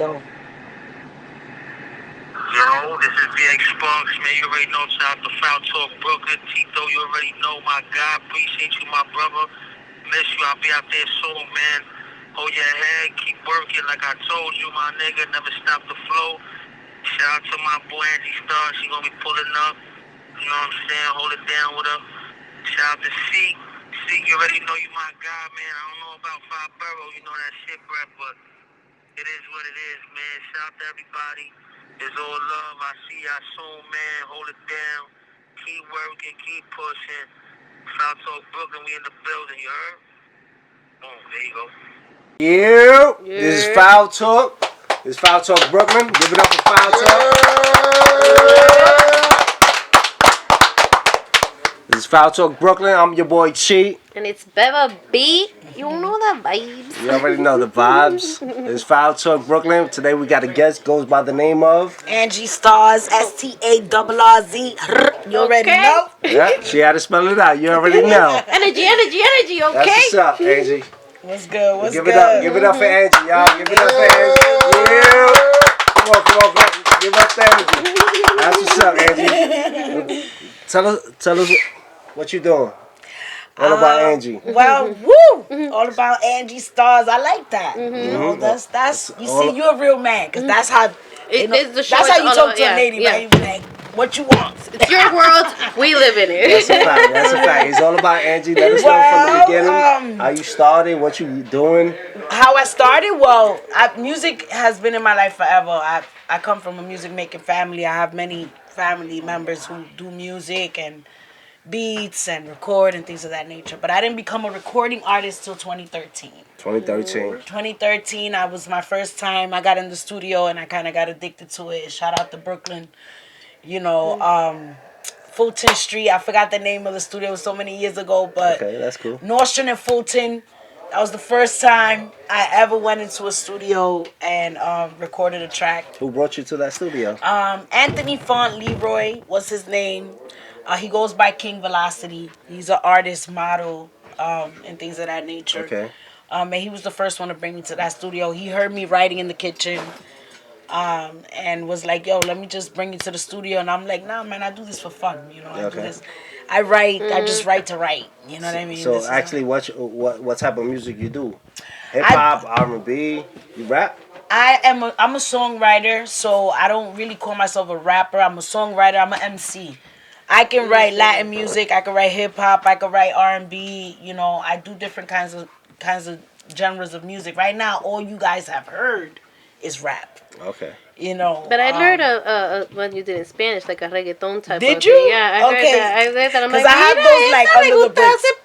go. Yo, this is VX Spunks, man. You already know. Shout out to Foul Talk Brooklyn. Tito, you already know, my guy. Appreciate you, my brother. Miss you. I'll be out there soon, man. Hold your head. Keep working like I told you, my nigga. Never stop the flow. Shout out to my boy Angie Starrz. She gonna be pulling up. You know what I'm saying? Hold it down with her. Shout out to C. C, you already know you my guy, man. I don't know about Five Borough. You know that shit, Brett, but it is what it is, man. Shout out to everybody. It's all love. I see y'all soon, man. Hold it down. Keep working. Keep pushing. South Talk Brooklyn, we in the building, you heard? Boom, there you go. Yeah. This is Foul Talk. This is Foul Talk Brooklyn. Give it up for Foul Talk. This is Foul Talk Brooklyn. I'm your boy Chi. And it's Beva B. You know the vibes. You already know the vibes. This is Foul Talk Brooklyn. Today we got a guest goes by the name of Angie Starrz, STARRZ. You already know. Yeah, she had to spell it out. You already know. Energy, okay? That's what's up, Angie. What's good? What's Give good? it up. Give it up for Angie, y'all. Give it up for Angie. Yeah. Come on. Give up for Angie. That's what's up, Angie. Tell us what you doing. All about Angie. Well, woo! All about Angie Starrz. I like that. You know, that's. You see, you're a real man, cause that's how. That's how you talk to a lady, right? You be like, what you want? It's your world. We live in it. That's a fact. That's a fact. It's all about Angie. Let us know from the beginning how you started, what you doing. How I started? Well, music has been in my life forever. I come from a music making family. I have many family members who do music and beats and record and things of that nature. But I didn't become a recording artist till 2013. 2013, I was my first time. I got in the studio and I kind of got addicted to it. Shout out to Brooklyn. You know, Fulton Street. I forgot the name of the studio. It was so many years ago. But okay, that's cool. Nostrand and Fulton. That was the first time I ever went into a studio and recorded a track. Who brought you to that studio? Anthony Font Leroy was his name. He goes by King Velocity. He's an artist, model, and things of that nature. Okay. And he was the first one to bring me to that studio. He heard me writing in the kitchen and was like, yo, let me just bring you to the studio. And I'm like, nah, man, I do this for fun. You know, I do this. I write. I just write to write. You know what I mean? So actually, what type of music you do? Hip hop, R&B, you rap? I'm a songwriter, so I don't really call myself a rapper. I'm a songwriter. I'm an MC. I can write Latin music. I can write hip hop. I can write R&B. You know, I do different kinds of genres of music. Right now, all you guys have heard is rap. Okay. You know. But I learned when you did in Spanish, like a reggaeton type. Did of you? Thing. Yeah, I heard that. I read that. I'm like, I have those like under the books. It's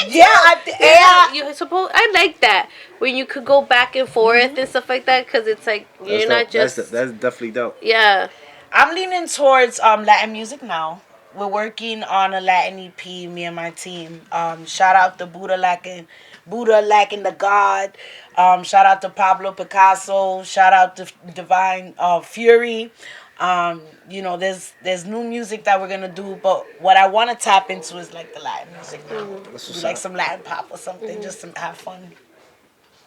bilingual. Yeah, you suppose I like that when you could go back and forth and stuff like that, because it's like you're not just. That's definitely dope. Yeah. I'm leaning towards Latin music now. We're working on a Latin EP, me and my team. Shout out to Buddha Lacking the God. Shout out to Pablo Picasso. Shout out to Divine Fury. You know, there's new music that we're gonna do, but what I want to tap into is like the Latin music now. Like some Latin pop or something, just to have fun.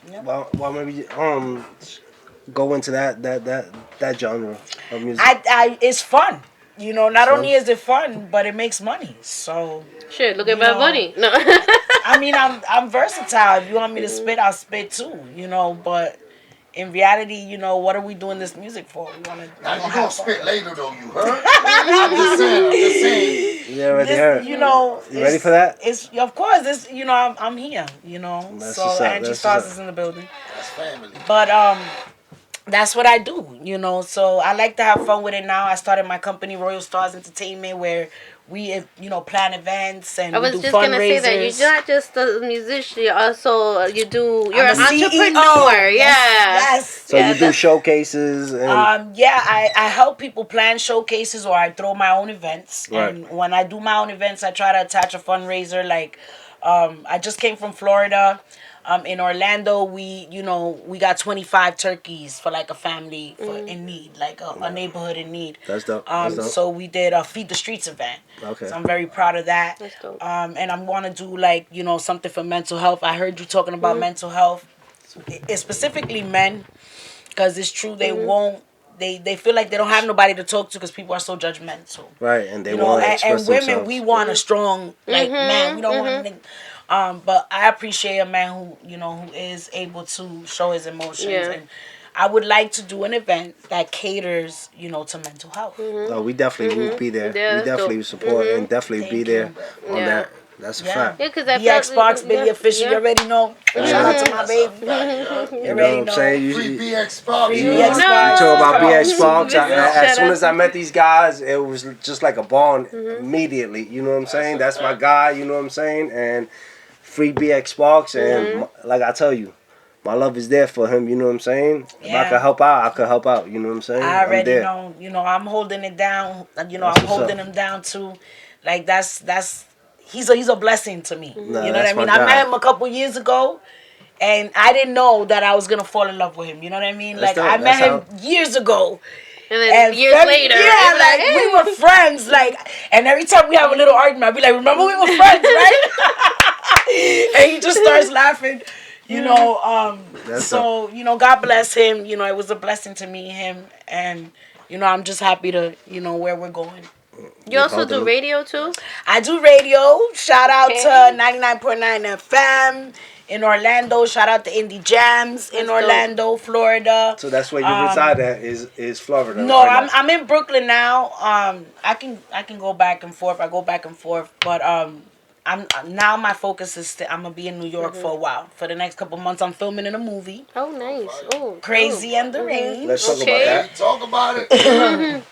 Yep. Well, maybe go into that genre of music. It's fun. You know, not only is it fun, but it makes money. So sure, look at Bad Bunny. No, I mean I'm versatile. If you want me to spit, I'll spit too. You know, but in reality, you know, what are we doing this music for? We want to. Now you gonna spit later though, you heard? I'm just saying. You already heard. You know, you ready for that? It's of course. It's you know I'm here. You know, that's so Angie Starrz is in the building. That's family. But that's what I do, you know. So I like to have fun with it now. I started my company, Royal Stars Entertainment, where we, you know, plan events and we do fundraisers. I was just gonna say that you're not just a musician. You also you're an entrepreneur. Yes. So you do showcases. And I help people plan showcases, or I throw my own events. Right. And when I do my own events, I try to attach a fundraiser. Like, I just came from Florida. In Orlando, we got 25 turkeys for like a family in need, like a neighborhood in need. That's dope. So we did a Feed the Streets event. Okay. So I'm very proud of that. That's dope. And I'm going to do like, you know, something for mental health. I heard you talking about mental health. it's specifically men, because it's true they won't. They feel like they don't have nobody to talk to because people are so judgmental. Right, and they You know, want to and express women, themselves. we want a strong man. We don't want to. But I appreciate a man who is able to show his emotions, and I would like to do an event that caters, to mental health. Oh, we definitely will be there. Yeah, we that's definitely dope. support and definitely Thank be you. there on that. That's a fact. Yeah, because I BX felt Sparks, Billy Official, you already know. Shout out to my baby. You know already what I'm saying? Free You BX Sparks. Free you BX know? Sparks. talk about BX Sparks. Shout As soon out as I to- met these guys, it was just like a bond immediately. You know what I'm saying? That's my guy. You know what I'm saying? And free BX Sparks. And like I tell you, my love is there for him. You know what I'm saying? If I could help out, I could help out. You know what I'm saying? I already I'm there. know. I'm holding it down. That's I'm what's holding up. him down too. Like that's he's a blessing to me. Nah, You know what that's I mean? my I guy. met him a couple years ago, and I didn't know that I was gonna fall in love with him. You know what I mean? That's Like dope. I met That's him years ago. And then years later, yeah, it's like hey. we were friends. Like, and every time we have a little argument, I'd be like, "Remember we were friends, right?" And he just starts laughing. That's So God bless him. It was a blessing to meet him, and I'm just happy to where we're going. You also do radio too? I do radio. Shout out Okay. to 99.9 FM in Orlando. Shout out to Indie Jams in That's Orlando, Florida. So that's where you reside at is Florida. No, right now. I'm in Brooklyn now. I can go back and forth. I go back and forth, but I'm now my focus is I'm gonna be in New York for a while. For the next couple months, I'm filming in a movie, Oh, nice. Oh, Crazy and the Rain. Let's talk Okay. about that. Talk about it.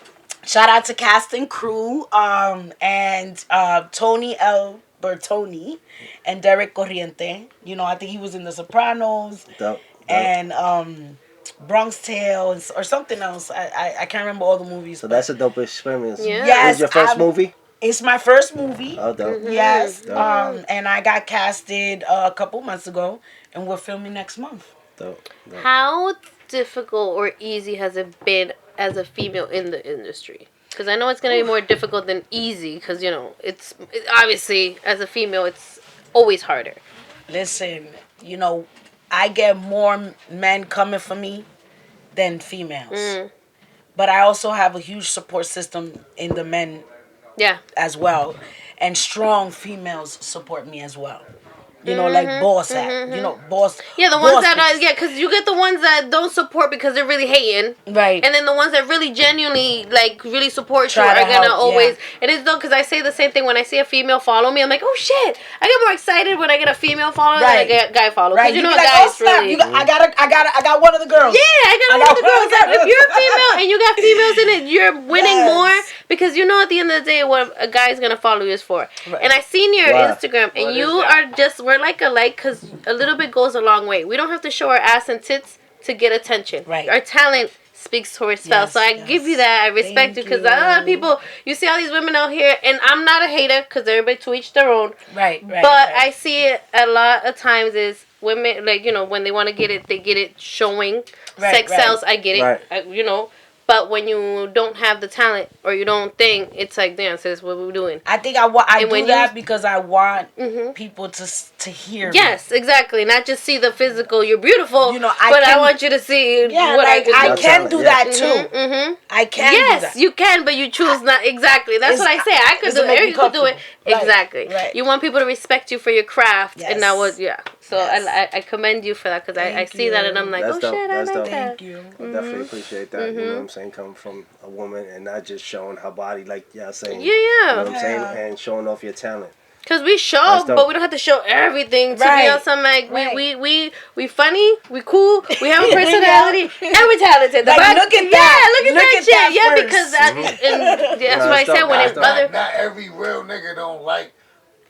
Shout out to cast and crew, and Tony L. Bertoni and Derek Corriente. I think he was in The Sopranos Dope. and Bronx Tale or something else. I can't remember all the movies. So that's a dope experience. Yeah. Yes, This is your 1st movie? It's my first movie. Oh, dope. Yes. Dope. And I got casted a couple months ago, and we're filming next month. Dope. Dope. how difficult or easy has it been as a female in the industry? Because I know it's going to be more difficult than easy because, it's obviously, as a female, it's always harder. Listen, I get more men coming for me than females. But I also have a huge support system in the men Yeah. as well. And strong females support me as well. Like boss boss. Yeah, the ones that bitches. because you get the ones that don't support because they're really hating. Right. And then the ones that really genuinely, really support Try you to are going to help, always... yeah. And it's though, because I say the same thing when I see a female follow me. I'm like, oh, shit. I get more excited when I get a female follow than I get a guy follow. Right. Because You a be like, guy's oh, snap. really... I got one of the girls. Yeah, I got one of the girls. If you're a female and you got females in it, you're winning Yes. more because at the end of the day what a guy's gonna follow you is for. Right. And I seen your Wow. Instagram and What you is that? we're like alike because a little bit goes a long way. We don't have to show our ass and tits to get attention. Right. Our talent speaks for itself. Yes, So I yes. give you that. I respect Thank you because a lot of you. people, you see all these women out here, and I'm not a hater because everybody to each their own. Right. But I see it a lot of times is women when they want to get it, they get it showing. Right, Sex right. sells. I get it. Right. But when you don't have the talent or you don't think, it's like, damn, sis, what we doing? I think I And do when that you- because I want people to hear me. Yes, exactly. Not just see the physical. You're beautiful. I but I can- want you to see Yeah, what like I I can do. can do Yeah. that too. Mm-hmm. I can do Yes, that. you can, but you choose not. Exactly. That's what I say. I could it's do to make it. me You could do it. comfortable. Right, Exactly. right. You want people to respect you for your craft, and that was So Yes. I commend you for that because I Thank see that and I'm like, That's oh dope. shit, I That's like dope. that. Thank you. I definitely appreciate that. You know what I'm saying? Coming from a woman and not just showing her body like y'all saying. You know Yeah, what I'm saying? And showing off your talent. because we show, That's dope. but we don't have to show everything to be Right. on something like Right. we funny, we cool, we have a personality, and we're talented. Like, But- look at that. Yeah, look at that shit. that Yeah, first. because and that's No, what I that's said dope. when That's it dope. other Not every real nigga don't like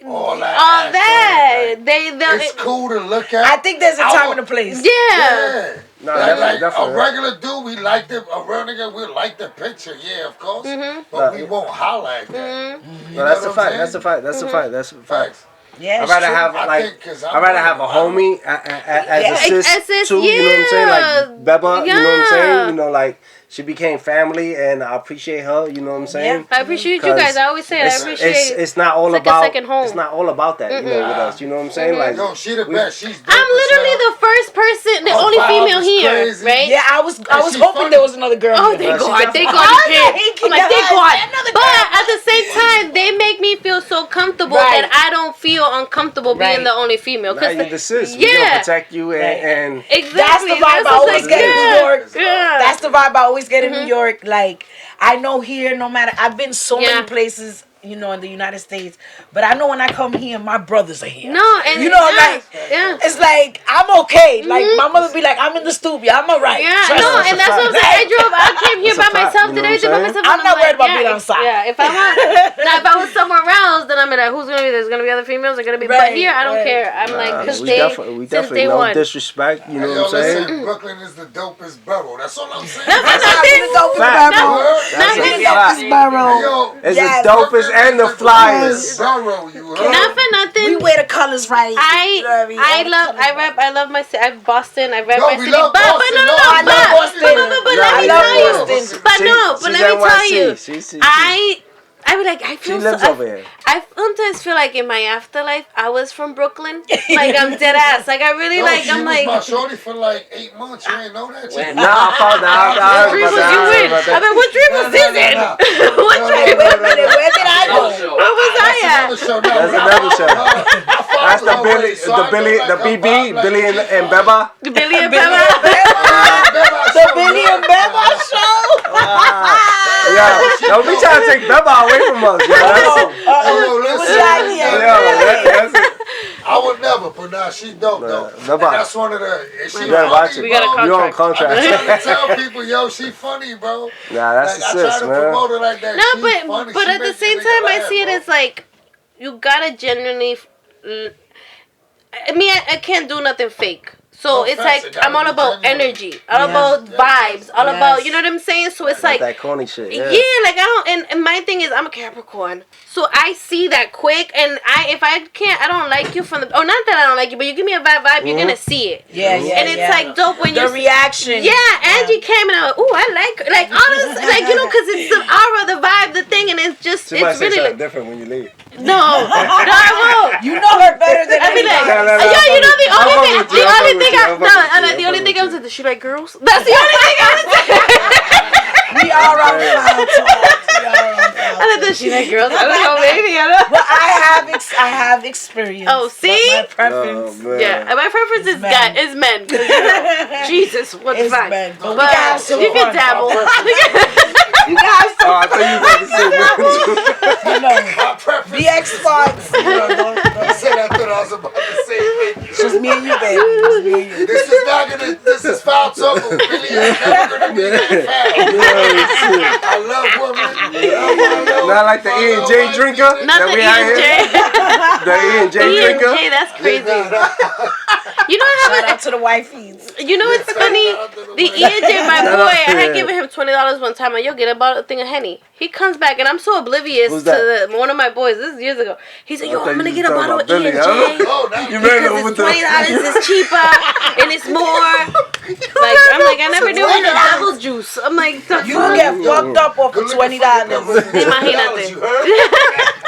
all that. all ass that on it. they It's cool to look at. I think there's a I time want- and a place. yeah. No, Like definitely. a regular dude, we like a real nigga, we like the picture, yeah, of course. Mm-hmm. But we won't holler at that. You No, that's know a what fact. I'm That's a saying? fact. That's a fact. That's a fact. Facts. Yeah, I'd rather true. have I like think 'cause I'm I'd rather have a like- homie as a sis Sis, too. You know what I'm saying? Like Beba. You know what I'm Yeah. saying? You know, like she became family, and I appreciate her. You know what I'm saying? I appreciate you guys. I always say it. I appreciate. It's not all like a about. second home. It's not all about that. You know, with us. You know what I'm saying? Like Yo, she the best. She's dope I'm as literally hell. the first person, the Her only vibe female is here, crazy. right? Yeah, I was she's hoping funny. there was another girl. Oh, here. thank she's God, thank definitely- God. Oh, you no, came. he I'm like, can't. thank God. Another But girl. at the same time, they make me feel so comfortable Right. that I don't feel uncomfortable being Right. the only female. now 'Cause you're the sis. We're yeah. gonna protect you Right. and Exactly. That's the vibe I what's always like, get in New yeah. York. Yeah. That's the vibe I always get in New York. Like, I know here, no matter, I've been so Yeah. many places, you know, in the United States, but I know when I come here, my brothers are here. No, and You know, yeah, like, yeah. it's like, I'm okay. Like, my mother be like, I'm in the studio, I'm alright. Yeah, Trust no, me. and that's what I'm saying. I came here That's by a fact, myself you know today. what Did by I'm myself. I'm and not worried like, about yeah, being outside. Yeah, if I want, now if I was somewhere else, then I'm like, who's gonna be? There's gonna be other females. They're gonna be. But Right, here, I don't right. care. I'm like, cause we they definitely since day no one. disrespect. You know Yo, what I'm saying? listen, Brooklyn is the dopest borough. That's all I'm saying. That's how we the dopest Fact. borough. That's That's We a the fact. dopest borough. Yo, It's Yes. the dopest and the flyers. borough, you heard? Not for nothing. We wear the colors right. You know what I mean? All the colors right. I love my city. I'm Boston. I rep Yo, my we city. love But Boston. no, No, I but love Boston. but let I me love tell you. Boston. But no, but She's let me tell NYC. you. She- I would like. I feel lives so. over here. I sometimes feel like in my afterlife, I was from Brooklyn. Like I'm dead ass. Like I really Yo, like. she I'm was like. my shorty for like 8 months. You ain't know that shit? Nah, I found out. I What heard dream about was that. you I heard in? about I that. mean, what dream was this in? What dream? Wait a minute, where did I go? What was I at? Another show. That's another show. That's the Billy, the BB, Billy and Beba. Billy and Bella. The Billy and Beba show? Yeah, don't be trying to take Beba away from us. Yo, Yo, listen. Shaggy and that's it. I would never, but nah, she dope though. Nah, And that's one of the. She You gotta watch it. We got a bro. You're on I contract. be trying to tell people, yo, she funny, bro. Nah, that's Like, the I try sis, to man. promote her like that. No, She's but funny. but She at the make same nigga time, I laugh, see it bro. as like you gotta genuinely. I mean, I can't do nothing fake. So No it's facts, like it gotta I'm all be about genuine. energy, all Yes. about Yes. vibes, all Yes. about, you know what I'm saying. So it's like That corny shit. yeah, Yeah. like I don't, and my thing is I'm a Capricorn, so I see that quick, and if I can't, I don't like you from the, not that I don't like you, but you give me a bad vibe, you're gonna see it. Yeah, yeah, And it's like dope when the you reaction. yeah, Angie came and I was, ooh, I like her. Like honestly, like you know, because it's the aura, the vibe, the thing, and it's just She might it's say really something like different when you leave. no, I won't. You know her better than I mean, like, anybody. No, yo, you know the I'm only fucking thing, with you, the I'm only fucking thing with you, I, I'm no, fucking with and you, the only I'm thing I fucking was with like, does she like girls? That's the only thing I was saying. We are on Foul Talk. We are on Foul I like, does she like girls? I don't know, maybe. I don't know. But I have experience. Oh, see? But my preference. Oh, man. Yeah, and my preference is men. is men. 'Cause, you know, Jesus, what's It's fine? men. But we But can have some you can fun. dabble. You guys, Oh, I thought you were going to say you know, My preference. the experts. You know, I said I thought I was about to say it. it's just me and you, baby. Just me and you. This is not gonna. This is foul talk. But Billy is never gonna be that foul. I love women. Not like the E and J drinker Not that the we E out and here. J. The E and J E and drinker. J, that's crazy. You know Shout how out to the wifeys. you know what's funny? The E and J, my Shout boy, out to I had him. given him $20 one time, and yo, get about a thing of Henny. He comes back, and I'm so oblivious Who's to that? one of my boys. This is years ago. He said, yo, I thought I'm gonna you get a was bottle of talking E and about Billy. J. Oh, now You you ran Because over it's the. $20 is cheaper and it's more. Like I'm like I never knew it was devil juice. I'm like the You fuck? get fucked up off of $20. Imagínate. You heard?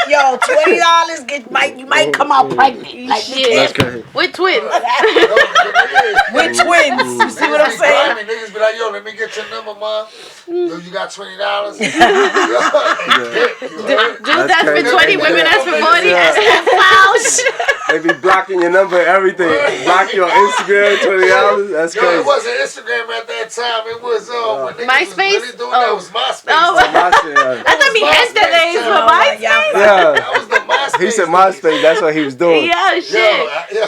Yo, $20 you might come out pregnant. Like Shit. That's crazy. We're twins. we're twins. You see what I'm saying? Niggas be like, yo, let me get your number, mom. Yo, you got $20? Dudes ask for crazy. 20, women ask for 40. Yeah. Ouch. They be blocking your number, everything. Block your Instagram, $20. That's Yo, it crazy. wasn't Instagram at that time. It was when niggas MySpace? was really doing Oh. that. It was MySpace. Oh. My shit, I thought we had the names for Oh, my. yeah. yeah. That was the MySpace. He said MySpace. That's what he was doing. Yeah, Yo, shit. yo,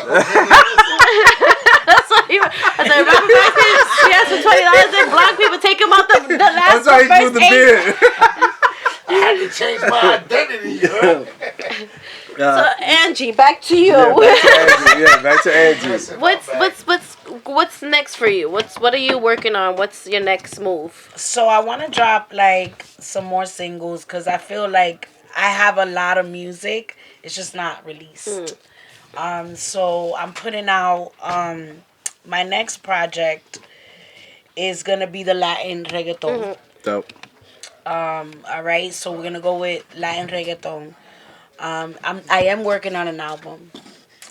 That's what he was. I said, remember back then? He asked for $20 and black people take him out the last That's why he first grew the 8. beard. I had to change my identity. You heard? So Angie, back to you. Back to Angie. Listen, What's next for you? What are you working on? What's your next move? So I want to drop like some more singles because I feel like I have a lot of music. It's just not released. So I'm putting out my next project is gonna be the Latin reggaeton. Dope. All right, so we're gonna go with Latin reggaeton. I am working on an album.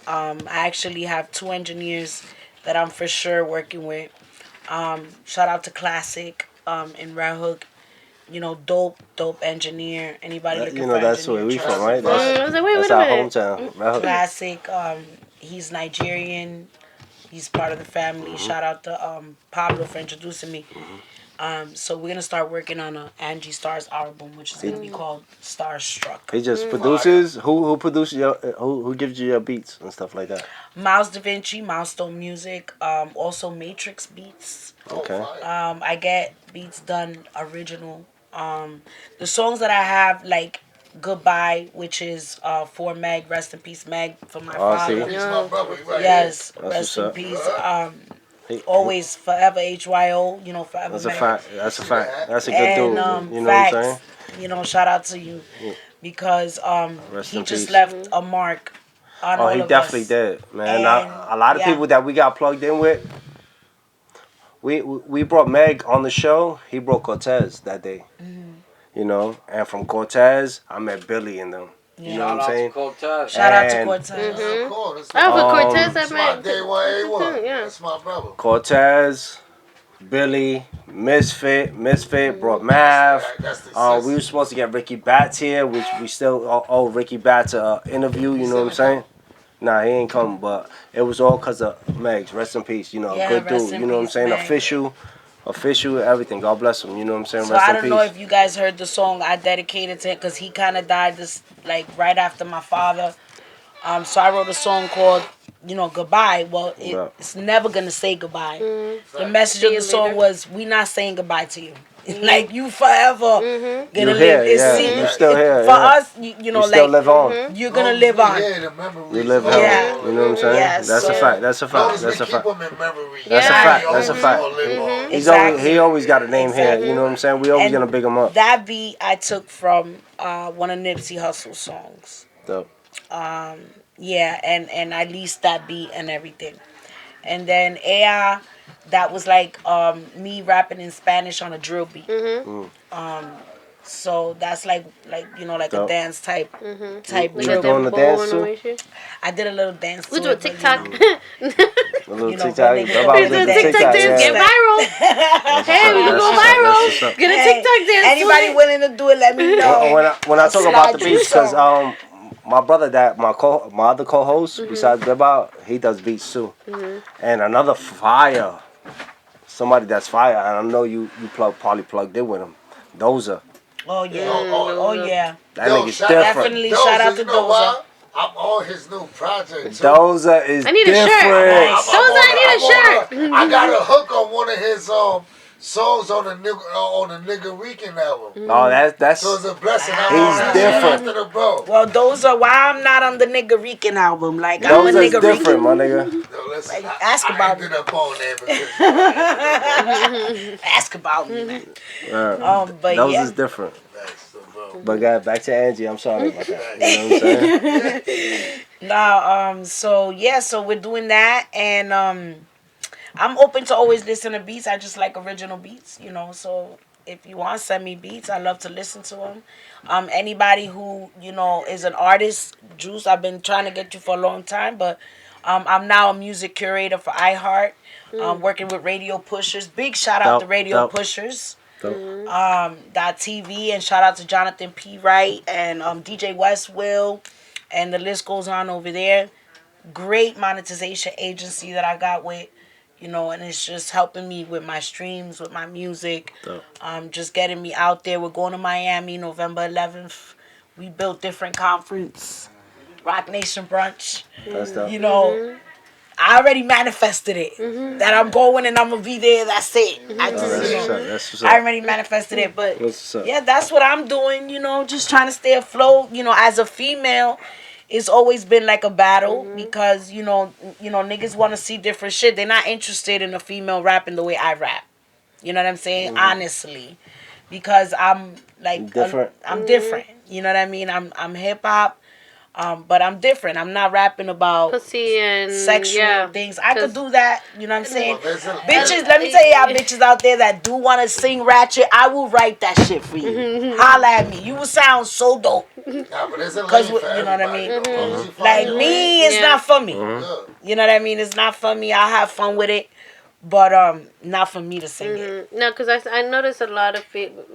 I actually have 2 engineers that I'm for sure working with. Shout out to Classic in Red Hook. You know, dope engineer. Anybody looking You for know, that's engineer? where we from, trust right? me. I was like, wait That's a our minute. hometown. Right? Classic. He's Nigerian. He's part of the family. Shout out to Pablo for introducing me. So we're gonna start working on a Angie Starrz album, which is gonna be called Starstruck. He just produces. Who produces your? Who gives you your beats and stuff like that? Miles Da Vinci, Milestone Music, also Matrix Beats. Okay. I get beats done original. The songs that I have, like Goodbye, which is for Meg, rest in peace, Meg, for my Oh, see. father. He's my brother. He right Yes, That's rest what's in up. peace. He- Always forever HYO, forever That's a Meg. fact. That's a fact. That's a good And dude. You know facts, what I'm saying? Shout out to you because Rest he in just peace. left a mark on Oh, all he of definitely us. did, man. And, A lot of yeah. people that we got plugged in with. We brought Meg on the show. He brought Cortez that day. You know, and from Cortez, I met Billy and them. You know what I'm saying? Shout out to And Cortez. That's cool. That's Oh, but Um, Cortez, I That's my met. day one A1. Yeah. That's my brother. Cortez, Billy, Misfit brought Mav. That's the We were supposed to get Ricky Batts here, which we still owe Ricky Batts a interview. You know what I'm saying? Nah, he ain't come, but it was all because of Megs. Rest in peace. You know, Yeah, good rest dude. in You know what I'm peace, saying? Meg. Official, everything. God bless him. You know what I'm saying? So Rest I in don't peace. know if you guys heard the song I dedicated to him because he kind of died this right after my father. So I wrote a song called Goodbye. Well, Yeah. it's never gonna say goodbye. The message of the song was we not saying goodbye to you. Like you forever gonna You live. here, yeah. You still here, For yeah. us, You still live on. you're gonna live on. Yeah, the memories. You live of on. Yeah. all You know what I'm saying? Yeah, That's so- a fact. That's a As long fact. as we That's a keep fact. them in memory. That's a Yeah. fact. they That's a always fact. gonna live on. Exactly. He always got a name here. You know what I'm saying? We always And gonna big him up. That beat I took from one of Nipsey Hussle's songs. Dope. Yeah, and I leased that beat and everything. And then AI, that was like me rapping in Spanish on a drill beat. So that's like a Dope. dance type You drill. doing the Bow dance and too? all that shit. I did a little dance. We to do a it, but, TikTok. A little You know, TikTok. when they- Go about We with do a the TikTok dance. yeah. Get viral. Hey, we can go viral. Get a Hey, TikTok dance. anybody to it. willing to do it? Let me know. When I talk about the Slide you beats, because some. my brother my other co-host besides Beba, he does beats too, and another fire, somebody that's fire, and I know you probably plugged in with him. Doza, Oh yeah. Oh, Oh yeah. that Yo, nigga's shout- different. Definitely shout out to you know Doza. why? I'm on his new project too. Doza is I need a shirt. different. Nice. Doza, I need a shirt. I got a hook on one of his songs on the Nigga Rican album. Oh, that's So it's a blessing. He's different. After the bro. Well, those are why I'm not on the Nigga Rican album. Like I'm a Doza's Nigga different, Rican. my nigga. Yo, listen, Like, ask I about ended up on there because Ask about me, man. But Doza's yeah. different. that's the bro. But back to Angie. I'm sorry about that. You know what I'm saying? Now, so we're doing that, and I'm open to always listen to beats. I just like original beats, So if you want, send me beats. I love to listen to them. Anybody who is an artist, Juice, I've been trying to get you for a long time, but I'm now a music curator for iHeart. Working with Radio Pushers. Big shout out to Radio Pushers. .TV, and shout out to Jonathan P. Wright and DJ West Will, and the list goes on over there. Great monetization agency that I got with, and it's just helping me with my streams, with my music, just getting me out there. We're going to Miami November 11th. We built different conference, Rock Nation brunch. That's dope. I already manifested it that I'm going and I'm gonna be there. That's it. I just, That's what's up. That's what's I up. already manifested it, but What's up? yeah, that's what I'm doing. Just trying to stay afloat. As a female, it's always been like a battle because niggas want to see different shit. They're not interested in a female rapping the way I rap. You know what I'm saying? Honestly, because I'm like Different. I'm different. You know what I mean? I'm hip hop, but I'm different. I'm not rapping about pussy and sexual things. I could do that. You know what I'm saying? Well, there's a- Bitches, let me tell y'all bitches out there that do want to sing ratchet, I will write that shit for you. Holla at me. You will sound so dope. Nah, but there's a lane 'Cause for you know what I everybody, mean? though. As long as you find Like your me, lane, it's not for me. good. You know what I mean? It's not for me. I'll have fun with it, but not for me to sing it. No, because I noticed a lot of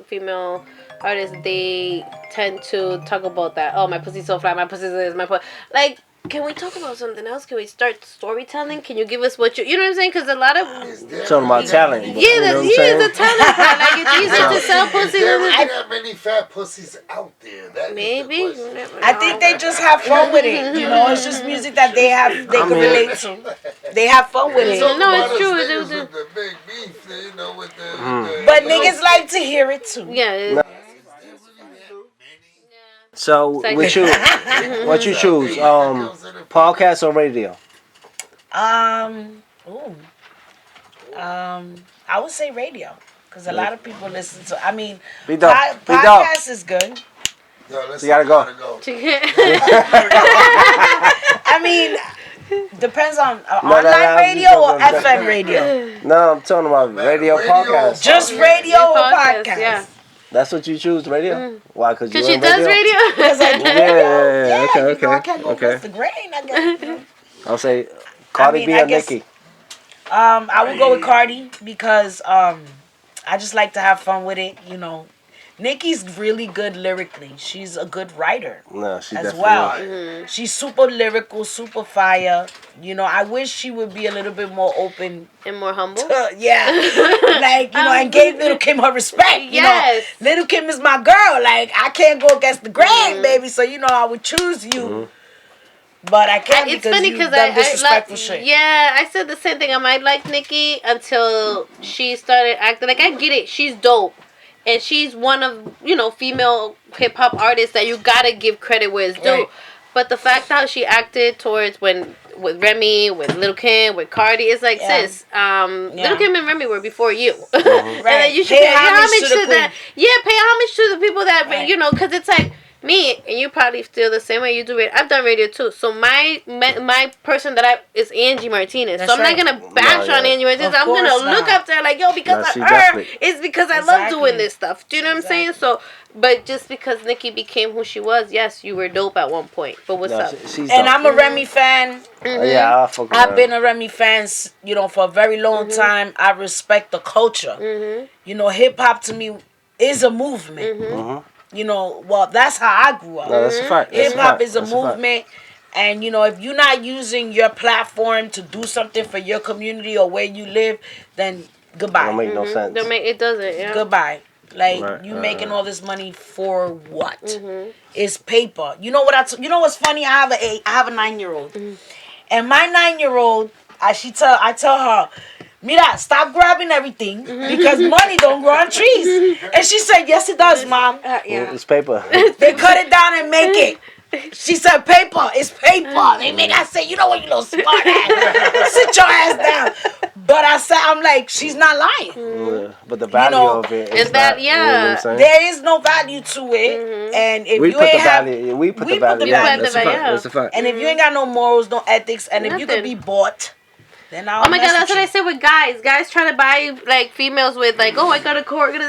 female artists, they tend to talk about that. Oh, my pussy's so flat. My pussy's this. Like, can we talk about something else? Can we start storytelling? Can you give us what you know what I'm saying? Because a lot of Talking about talent. yeah, you know what I'm the saying? talent part. Like it's easy to sell pussy. There ain't that many fat pussies out there. That is the Maybe. question. You never I know. think they just have fun with it. You know, it's just music that they can relate to. They have fun with They it. talk No, about it's us true. niggas with the big beef, you know, with the But niggas like to hear it too. Yeah. So, what you choose? Podcast or radio? I would say radio, because a lot of people listen to. I mean, Be dope. Be dope. podcast is good. Yo, listen, You gotta go. I mean, depends on no, online I'm radio just or joking. FM radio. No, I'm talking about radio podcast. Just radio or podcast. Yeah. That's what you choose, radio? Why? Because Because she does radio. Because I do Yeah, radio. yeah, okay, you know, I okay, can't go okay. against the grain. I guess. You know. I'll say Cardi mean, B I or guess- Nicki. I would go with Cardi because I just like to have fun with it. You know, Nicki's really good lyrically. She's a good writer No, she as definitely well. is. She's super lyrical, super fire. You know, I wish she would be a little bit more open. And more humble. Yeah, like, you know, and gave Little Kim her respect. You Yes. know, Little Kim is my girl. Like, I can't go against the grain, baby. So, you know, I would choose you. But I can't It's because funny you've because done disrespectful like, shit. yeah, I said the same thing. I might like Nicki until she started acting like, I get it, she's dope, and she's one of, you know, female hip hop artists that you gotta give credit where it's due. Right. But the fact how she acted towards with Remy, with Lil' Kim, with Cardi, it's like, Yeah. sis, Lil' Kim and Remy were before you. And Right. then you should Pay pay homage homage to the to that. Yeah, pay homage to the people that, Right. you know, because it's like, me, and you probably feel the same way you do it. I've done radio too. So my person that is Angie Martinez. That's so I'm right. not gonna bash No, on yeah. Angie Martinez. Of I'm gonna course look not. up to her like, yo, because No, of she her. definitely- It's because I love Exactly. doing this stuff. Do you know what I'm saying? So, but just because Nicki became who she was, yes, you were dope at one point. But what's No, up? she's And dope. I'm a Remy fan. Yeah, I fuck with I've her. been a Remy fan, you know, for a very long time. I respect the culture. You know, hip hop to me is a movement. You know, well, that's how I grew up. No, that's a fact. That's Hip hop fact. is a That's fact. movement. And, you know, if you're not using your platform to do something for your community or where you live, then goodbye. Don't make no sense. It doesn't. Yeah. Goodbye. Like, Right, you right, making right. all this money for what? It's paper. You know what you know what's funny? I have a 9-year-old. And my 9-year-old, I tell her, Mira, stop grabbing everything because money don't grow on trees. And she said, yes, it does, Mom. It's paper. They cut it down and make it. She said, paper, it's paper. They make I say, you know what, you little smart ass. Sit your ass down. But I'm like, she's not lying. Yeah, but the value know, of it is is that- not, you know what I'm yeah. saying? There is no value to it. And if we you put ain't the have, value. We put the we put value. the Yeah, value. that's a Yeah. fact. That's a fact. and if you ain't got no morals, no ethics, and if you could Nothing. be bought, then I'll Oh my god, mess that's with what I you. say with guys. Guys try to buy like females with like, oh, I got a core. Dude,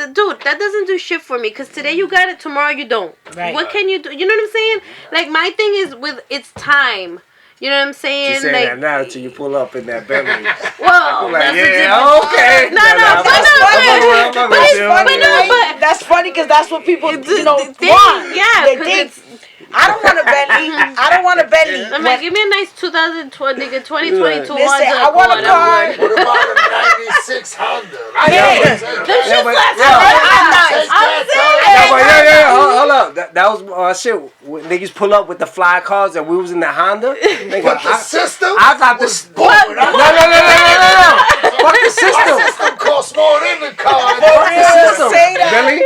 that doesn't do shit for me. Cause today you got it, tomorrow you don't. Right. What can you do? You know what I'm saying? Like my thing is with it's time. You know what I'm saying? You say like, that now until you pull up in that Bentley. whoa, Like, that's a yeah, different- okay. No, I'm fucking But with it's you. funny, no, right? but- That's funny because that's what people, you know, They- want. yeah, They 'cause think. it's- I don't want a Bentley. I don't want a Bentley. I'm like, give me a nice 2020, nigga, 2022 Listen, Honda I want a Accord, car. I'm good. What about a 96 Honda? Like, Yeah. take Them that. shit but- flat yeah. tires. Take I'm that, saying. Yeah, but hold up. That was shit. When niggas pull up with the fly cars and we was in the Honda. Nigga, But the system I got was this. bored. No. Fuck the system. My system costs more than the car. Fuck the system. Say that. Billy.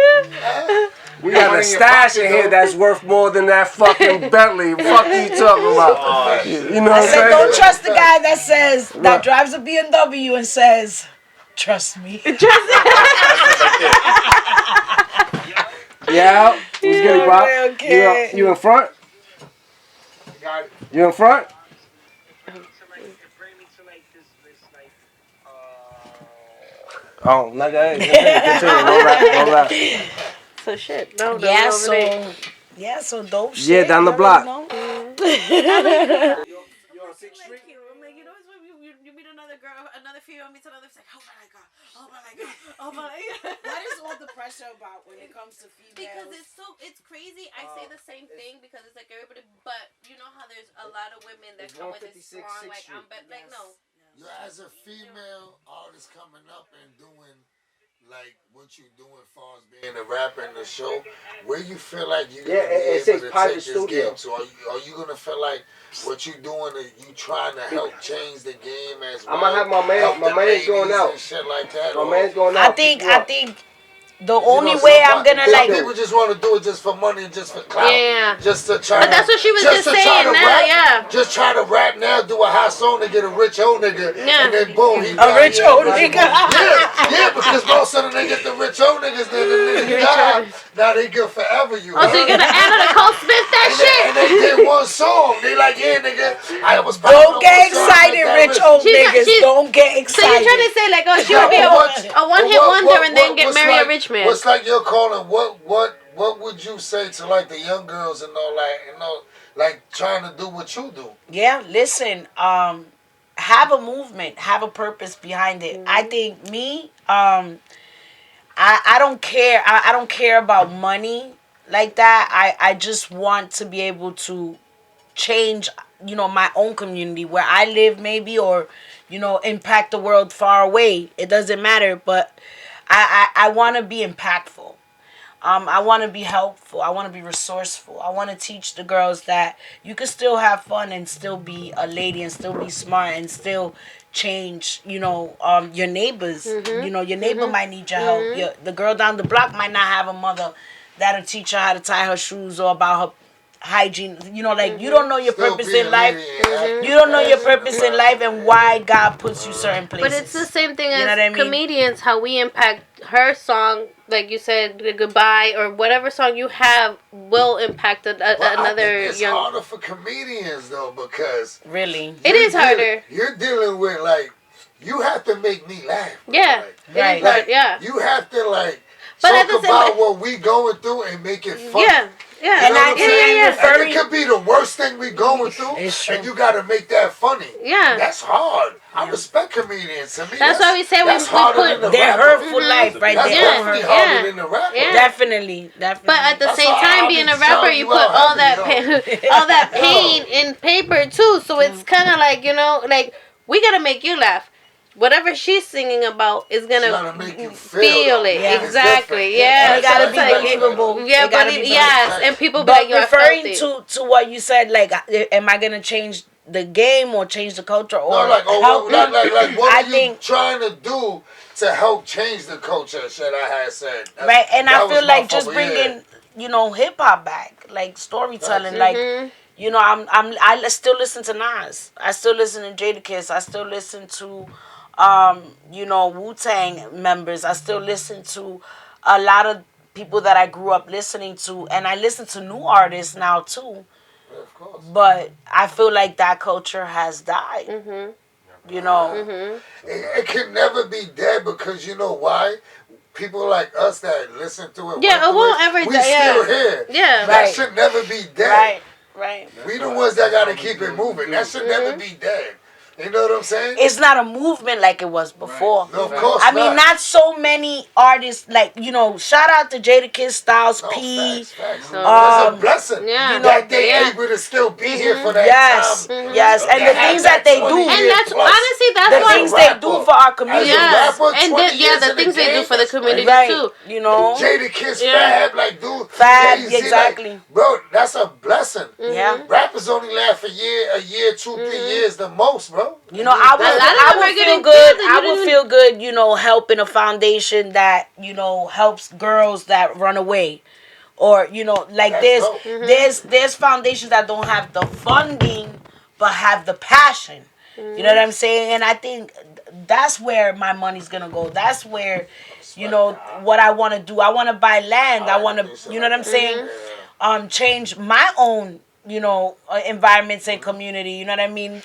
We got a Money in your stash pocket, in here though. that's worth more than that fucking Bentley. Fuck you talking about? You know what I I'm said, saying? don't trust the guy that says, that Right. drives a BMW and says, trust me. Yeah. Who's getting Bob? Okay. You in front? Got it. You in front? Oh, not that. Continue. No rap. So shit. No, Yeah, over there. so dope shit. Yeah, down the you block. already know. You on 6th Street? I'm like, you know, it's when you meet another girl, another female meets another. It's like, oh my god, oh my god, oh my god. What is all the pressure about when it comes to females? Because it's crazy. I say the same thing because it's like everybody, but you know how there's a lot of women that come with this 156 strong, like 6th I'm, but like no. You as a female artist coming up and doing like what you doing as far as being a rapper in the show, where you feel like you're gonna it be says able to private take this studio. game to? Are you gonna feel like what you doing? You trying to help change the game as well? I'm gonna have my man. Help My the man's going ladies out. and shit like that. My or- man's going I out. think the You only know, way some I'm gonna some like. people just want to do it just for money and just for clout. Yeah. Just to try. But that's what she was just to try saying to now, rap, yeah. Just try to rap now, do a hot song to get a rich old nigga, Yeah. and then boom, he A got rich it. old nigga. Yeah, because most of them they get the rich old niggas, then the niggas die. Now they good forever. You. Oh, so you're gonna add on a Cole Smith that shit? And they did one song. They like, yeah, nigga, I was. Don't get excited, rich old She's not- niggas. she's- Don't get So you're excited. trying to say like, oh, she would be a one-hit wonder and then get married a rich man? What's like you're calling? What would you say to like the young girls and all like like trying to do what you do? Yeah, listen, have a movement, have a purpose behind it. I think me, I don't care. I don't care about money like that. I just want to be able to change, my own community where I live maybe, or, impact the world far away. It doesn't matter, but I want to be impactful. I want to be helpful. I want to be resourceful. I want to teach the girls that you can still have fun and still be a lady and still be smart and still change, your neighbors. Your neighbor might need your help. The girl down the block might not have a mother that'll teach her how to tie her shoes or about her hygiene. You don't know your Still purpose being in life. lady, You don't know your purpose in life and why God puts you certain places. But it's the same thing You know as what I mean? comedians, how we impact her song, like you said, Goodbye, or whatever song you have will impact But I another think it's young... harder for comedians though because Really. It is harder. You're dealing with like you have to make me laugh. Yeah. Like, Right. It is hard, yeah. You have to like But at talk the same about time- what we going through and make it funny. Yeah. Yeah. And I yeah. And it could be the worst thing we going through, It's true. and you got to make that funny. Yeah. That's hard. I respect comedians. To me, That's why we say that's we harder put- than the They're rapper. hurtful life right That's there. definitely Yeah. harder than the rapper. Yeah. Definitely. But at the That's same why time, I'll being be a rapper, shouting you you put out all that heavy, all that Yo. pain in paper too. So it's kind of like like we gotta make you laugh. Whatever she's singing about is Gotta gonna make you feel it. Yeah. Exactly. It's Yeah. And it gotta So be it's like- believable. Yeah, It gotta but be yes, and people be But like, "Yo, I felt referring it." to what you said, like, am I gonna change the game or change the culture or No, like, help them? what I are you think trying to do to help change the culture? Shit, I had said. right, and that I was feel my like just focus, yeah. bringing hip hop back, like storytelling, Right. like. I still listen to Nas. I still listen to Jadakiss. I still listen to, Wu-Tang members. I still listen to a lot of people that I grew up listening to, and I listen to new artists now too. Yeah, of course. But I feel like that culture has died. It can never be dead because you know why? People like us that listen to it. Yeah, went it won't through ever we die, still yeah. here. Yeah. That Right. should never be dead. Right. We the ones that gotta keep it moving. That should never be dead. You know what I'm saying? It's not a movement like it was before. No, of course I mean, not so many artists, like, shout out to Jadakiss, Styles, No, P. facts. It's Um, a blessing. yeah. That they Yeah. able to still be here for that Yes, time. yes. And the things that they do, And that's honestly the that's things why. they do for our community. Yes, rapper, and 20 years the in things the they do game, for the that's community Right. too. Jadakiss, Yeah. Fab, like, dude. Fab, Jay-Z, exactly. Like, bro, that's a blessing. Yeah. Rappers only last a year, 2-3 years the most, bro. I A lot of would them are feel getting good. killed and I you would didn't- feel good, helping a foundation that, helps girls that run away. Or, like That's dope. there's foundations that don't have the funding but have the passion. You know what I'm saying? And I think that's where my money's gonna go. That's where, you know, what I want to do. I want to buy land. I want to, you know what I'm saying? Change my own, you know, environments and community. You know what I mean?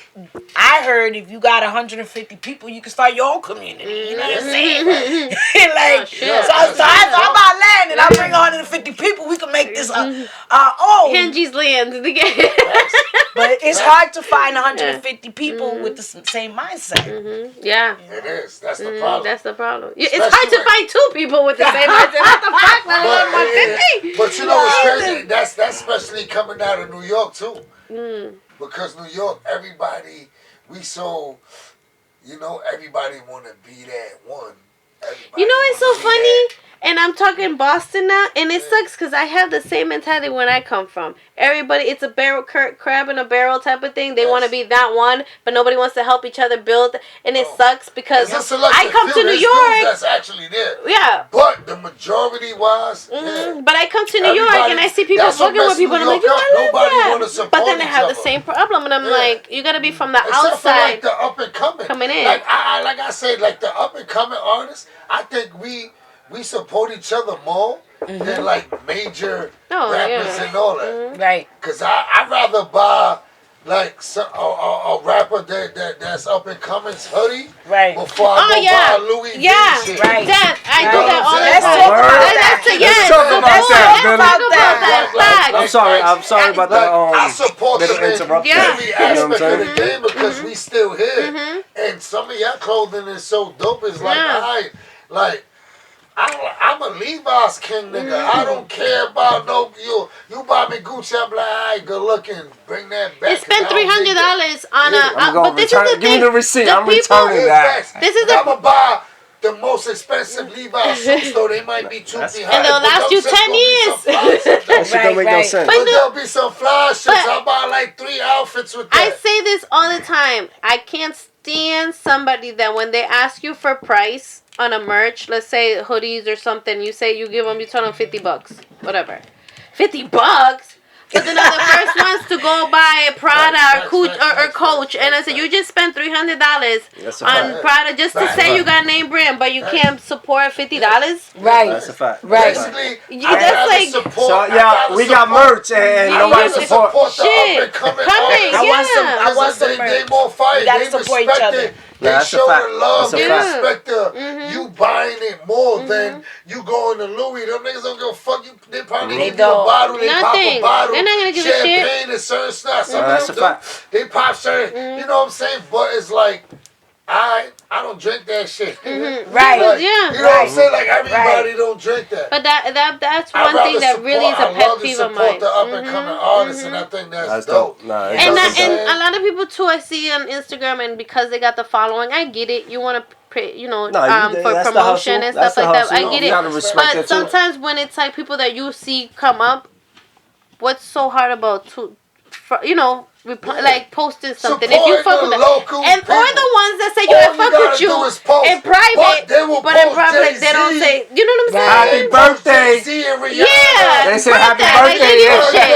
I heard if you got 150 people, you can start your own community. You know what I'm saying? Like, so I buy land and I bring 150 people. We can make this our own. Angie's land again. But it's hard to find 150 people with the same mindset. Yeah. It is. That's the problem. That's the problem. It's hard to find two people with the same mindset. What the fuck? Let alone 150. But you know what's crazy? That's especially coming out of New York too. Because New York, everybody, everybody want to be that one. Everybody You know, it's so funny. that. And I'm talking Boston now, and it sucks because I have the same mentality when I come from. Everybody, it's a barrel crab in a barrel type of thing. They want to be that one, but nobody wants to help each other build. And it sucks because I come to New York. That's actually there. Yeah. But the majority was. But I come to New York and I see people fucking with people, and I'm like, yo, I love that. But then they have the same problem, and I'm like, you gotta be from the outside. For like the up and coming. Coming in. Like I said, like the up and coming artists, I think we support each other more than like major rappers and all that. Right. Cause I'd rather buy like a rapper that's up and coming's hoodie before I go buy Louis V shit. Right. That I do that all the Let's time. talk about that. Yes. I'm sorry about that. I support them in interruption. every aspect of the game because we still here. And some of your clothing is so dope. It's like I'm a Levi's king, nigga. I don't care about you buy me Gucci. I'm like, all right, good looking. Bring that back. They spent $300 on a. But this is the thing. Give me the receipt. I'm returning that. This is I'm gonna buy the most expensive Levi's suits, though they might be too behind. And they'll last you 10 years. That shit don't make no sense. But there'll be some fly shits. I'll buy like 3 outfits with that. I say this all the time. I can't stand somebody that when they ask you for price on a merch, let's say hoodies or something, you tell them $50, whatever. $50? But then they're the first ones to go buy a Prada or Coach, and I said, you just spent $300 on Prada just to say you got name brand, but you can't support $50? Right. That's a fact. Right. Basically, that's like so we got merch and nobody support. Shit. I want some merch. They more fire. We gotta support each other. They show the love. They That's respect you buying it more than you going to Louis. Them niggas don't give a fuck. They probably give you a bottle. They pop a bottle. They're not gonna give a shit. Champagne and certain stuff. That's a fact. They pop certain. You know what I'm saying? But it's like, I don't drink that shit. Right. Like, you know what I'm saying? Like everybody don't drink that. But that's one thing that really is a pet peeve of mine. The up and coming artists, and I think that's dope. And a lot of people too I see on Instagram, and because they got the following, I get it. You want to for promotion and stuff like that. I get it. But sometimes when it's like people that you see come up, what's so hard about like posting something if you fuck with them, and or the ones that say I fuck with you in private, but in public they don't say. You know what I'm saying? Happy birthday! Yeah, they say happy birthday. They give a shit.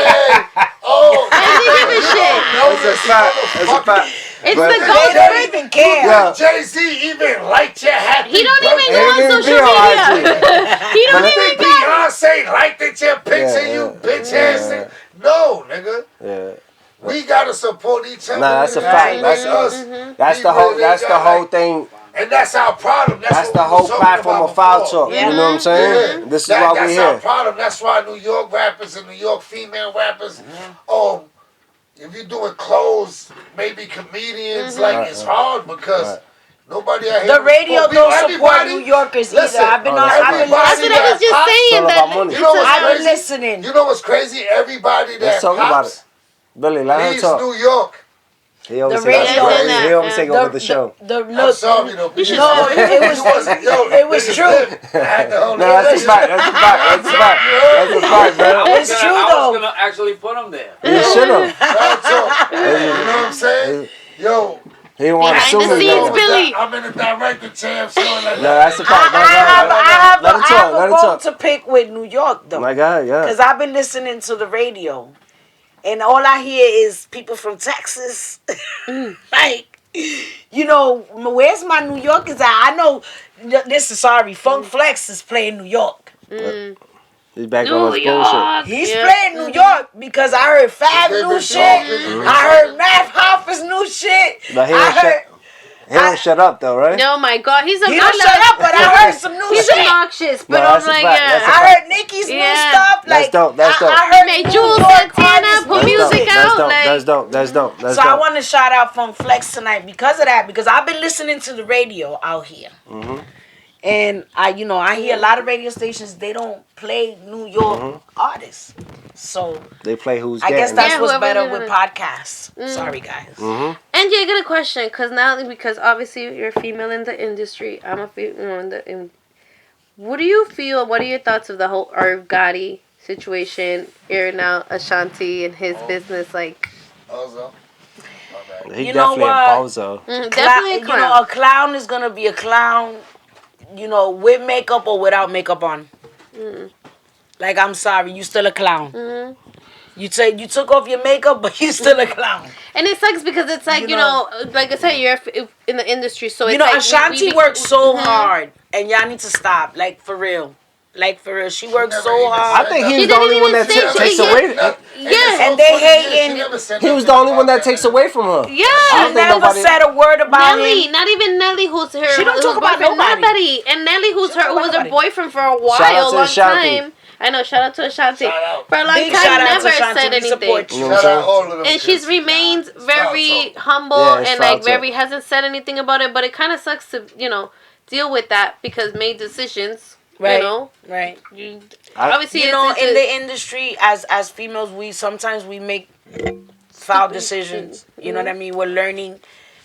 They give a shit. That's a fact. That's a fact. It's the They don't even care. Jay-Z even liked your happy He don't even go on Ain't social media. He don't even go. Beyonce liked it, your picture, you bitch ass nigga. No, nigga. Yeah. We gotta support each other. Nah, that's a fact. That's the whole thing. And that's our problem. That's the whole platform of Foul Talk. You know what I'm saying? Yeah. This is why we're here. That's our problem. That's why New York rappers and New York female rappers, if you're doing clothes, maybe comedians, like it's hard because nobody out here. The radio don't support New Yorkers either. I've been listening. That's what I was just saying. I've been listening. You know what's crazy? Everybody that Let's talk about it. Billy, let her leaves talk. New York. He always The radio and he always take over the show. I'm sorry, though. It was true. No, that's a fact. That's a fact. That's a fact. That's a fact, man. It's true I though. was gonna actually put him there. You should have. You know what I'm saying? Yo. He didn't want to sue Behind the me, scenes, though. Billy. I'm in the director chair, so like No, that's a fact. I Let her talk. have Let a her vote talk. to pick with New York though. My God, yeah. Because I've been listening to the radio. And all I hear is people from Texas. Like, You know, where's my New Yorkers at? I know. This is sorry. Funk Flex is playing New York. He's back New on his bullshit. York. He's Yeah. playing New York because I heard Fab They've new been shit. talking. I heard Math Hoffa's new shit. But he I don't heard. shut. He don't shut up though, right? Oh my God, he's He don't shut up, but I heard some new He's shit. obnoxious, but No, I'm that's a like, fact, that's a yeah. I heard Nicki's new Yeah. stuff. That's Like, dope, that's dope. I heard Made New Jules York Santana artists' put That's music dope. out. That's dope. Like, That's dope. That's dope. That's So dope. I want to shout out Funk Flex tonight because of that, because I've been listening to the radio out here. And I hear a lot of radio stations, they don't play New York artists. So They play who's I getting. guess that's Yeah, what's whoever better did with it. podcasts. Sorry guys. Angie, I got a question, because obviously you're a female in the industry. I'm a female what do you feel? What are your thoughts of the whole Irv Gotti situation, airing out Ashanti and his business? Like, Also, He You know definitely a what? bozo. definitely a clown. A clown is gonna be a clown, with makeup or without makeup on. Like, I'm sorry, you still a clown. You took off your makeup, but you still a clown. And it sucks because it's like, like I said, you're in the industry, so it's like Ashanti works so hard, and y'all need to stop. Like, for real. She works never so even hard. I think he She was the didn't only one even that say takes she- away. Yeah. And they hating. He was the only one that takes away from her. Yeah. I She don't think never nobody. said a word about Nelly, him. not even Nelly, who's her. She don't who's talk about boyfriend, nobody. And Nelly, who She don't talk was about her nobody. boyfriend for a Shout out while, to long Ashanti. time. I know. Shout out to Ashanti. Shout out. For a long Big time, shout out to never Ashanti. said We anything. support you. You know what shout I'm out all of them. And she's kids. remained very Foul talk. humble Yeah, it's and foul like talk. very hasn't said anything about it. But it kind of sucks to deal with that because made decisions. Right. Right. I- Obviously, In the industry, as females, we sometimes make foul decisions. You know what I mean? We're learning,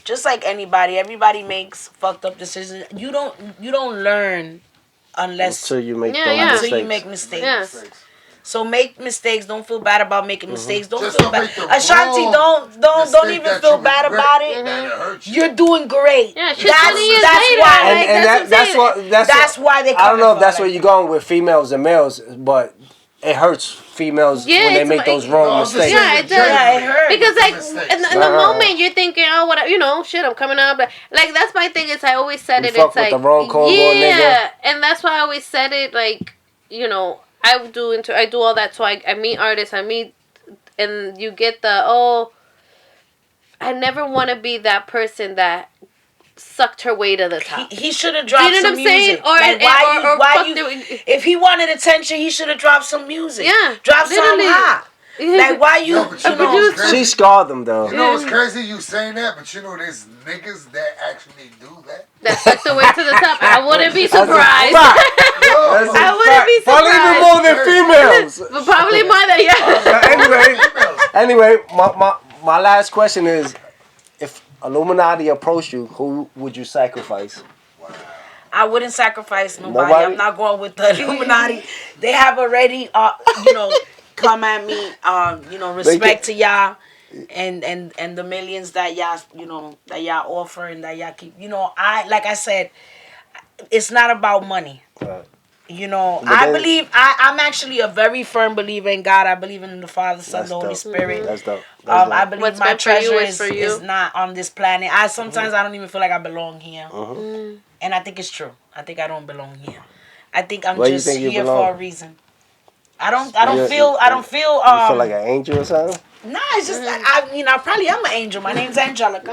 just like anybody. Everybody makes fucked up decisions. You don't learn unless Until you make Yeah, those yeah. mistakes. until you make mistakes. Yeah. So make mistakes. Don't feel bad about making mistakes. Don't Just feel don't bad. make the Ashanti, wrong don't mistake even that feel you bad regret, about it. that it hurts you. You're doing great. Yeah, she's That's 20 years that's later. why. Like, And that's what I'm saying. That's why they. I don't know if that's where where you're going with females and males, but it hurts females Yeah, when they it's make like- those wrong No, I'm just mistakes. saying Yeah, in it does. general. Yeah, it hurts. Because like Mistakes. in the moment you're thinking, oh, what, shit, I'm coming up. Like that's my thing. Is I always said You it. fuck It's with like the wrong cornball yeah, nigga. and that's why I always said it. Like I do all that. So I meet artists. And you get I never want to be that person that sucked her way to the top. he should have dropped You know what some I'm saying? music. Or- Like, why fuck you? the- If he wanted attention, he should have dropped some music. Yeah, drop some literally. hot. Like why you? No, but you you know know, what's crazy? She scarred them though. You know what's crazy? You saying that, but you know there's niggas that actually do that. That sucked her way to the top. I wouldn't be surprised. That's a I wouldn't be fact. Probably even more than females. But probably more than Anyway, my last question is, if Illuminati approached you, who would you sacrifice? I wouldn't sacrifice nobody. Nobody? I'm not going with the Illuminati. They have already, come at me. Respect to y'all, and the millions that y'all offer and that y'all keep. Like I said, it's not about money. Right. I'm actually a very firm believer in God. I believe in the Father, Son, That's the Holy dope. Spirit. That's dope. I believe What's my meant for you treasure is for you. is not on this planet. Sometimes I don't even feel like I belong here, and I think it's true. I think I don't belong here. I think I'm Where you just think you here belong? for a reason. I don't You feel. you feel like an angel or something? Nah, it's just I probably am an angel. My name's Angelica.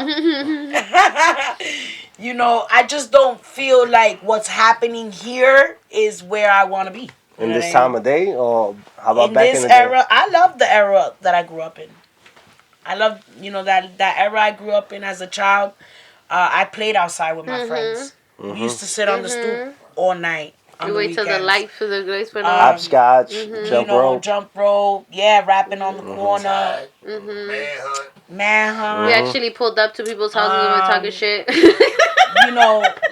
I just don't feel like what's happening here is where I want to be. In this time of day, or how about In back this in the era, day? I love the era that I grew up in. I love, that era I grew up in as a child. I played outside with my friends. We used to sit on the stoop all night. You wait till the light for the lights went on. Hopscotch, jump rope. Jump rope, rapping on the corner, manhunt. We actually pulled up to people's houses and were talking shit.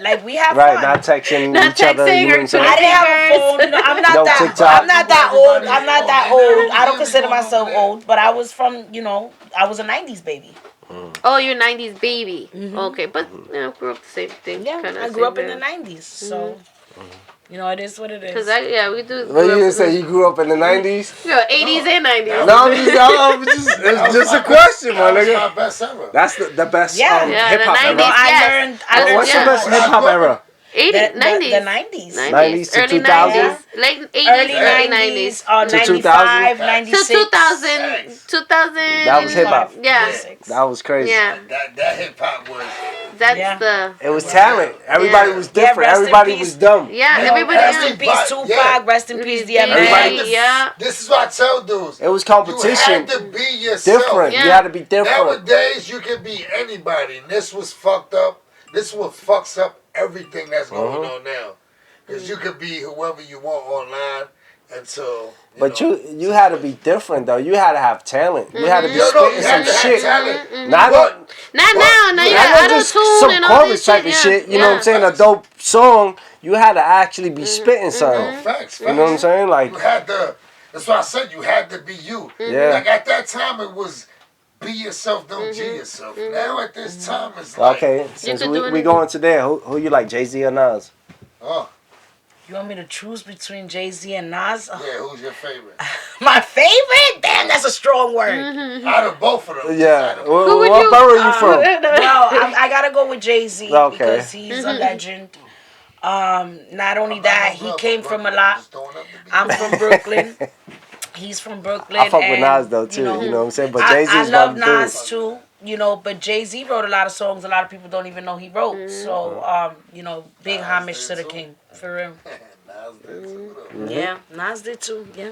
Like we have Right, fun. not texting Not each other. texting You know or what I'm saying? I didn't have a phone. I'm not No that. TikTok. I'm not that old. I'm not that old. I don't consider myself old, but I was from. I was a '90s baby. Oh, you're 90s baby. Okay, but grew up the same thing. Yeah, kinda I grew same up in the thing. '90s, so You know, it is what it is. Cause we do. What you gonna say? You grew up in the 90s? 80s and 90s. No, it's just a question, my That was nigga. my best era. That's the best Yeah. hip hop the era. 90s. I learned What's the best hip hop era? 80s, 90s. The 90s. 90s to early 2000? 90s, late 80s, Early early 90s, 90s. To 95, 2000? 96. To 2000. That was hip hop. Yeah. That was crazy. Yeah. That hip hop was. That's Yeah. the. It was talent. Everybody was different. rest in Everybody peace. was dumb. Yeah, You know, everybody. rest Rest in in peace, Tupac. Yeah. Rest in peace, Everybody- DMX. Yeah. This is what I tell dudes. It was You competition. had to be yourself. Different. Yeah. You had to be different. Nowadays, you can be anybody. And this was fucked up. This is what fucks up everything that's going on now. Because you could be whoever you want online until. But you had to be different though. You had to have talent. You had to be You spitting some had to have shit. talent. Not But- Not now. Now you not got just auto-tune some and all chorus this type of yeah. shit. You know what I'm saying? A dope song. You had to actually be spitting something. Facts. You know what I'm saying? Like You had to. That's why I said you had to be you. Yeah. Like at that time, it was be yourself, don't G yourself. Now at this time, it's like. okay, since could do we anything. going to there, who you like, Jay-Z or Nas? Oh, You want me to choose between Jay-Z and Nas? yeah. Who's your favorite? My favorite? Damn, that's a strong word. Out of both of them. Yeah. decide Who would What you- borough you from? No, I gotta go with Jay-Z Okay. because he's a legend. Not only that, he came from a lot. Just throwing up the beat. I'm from Brooklyn. He's from Brooklyn. I fuck with and, Nas though too. You know what I'm saying? But Jay-Z's I love my dude. Nas too. You know, but Jay-Z wrote a lot of songs a lot of people don't even know he wrote. So, you know, big homage to the did too. king, for real. Nas did too, though. Yeah, Nas did too, yeah.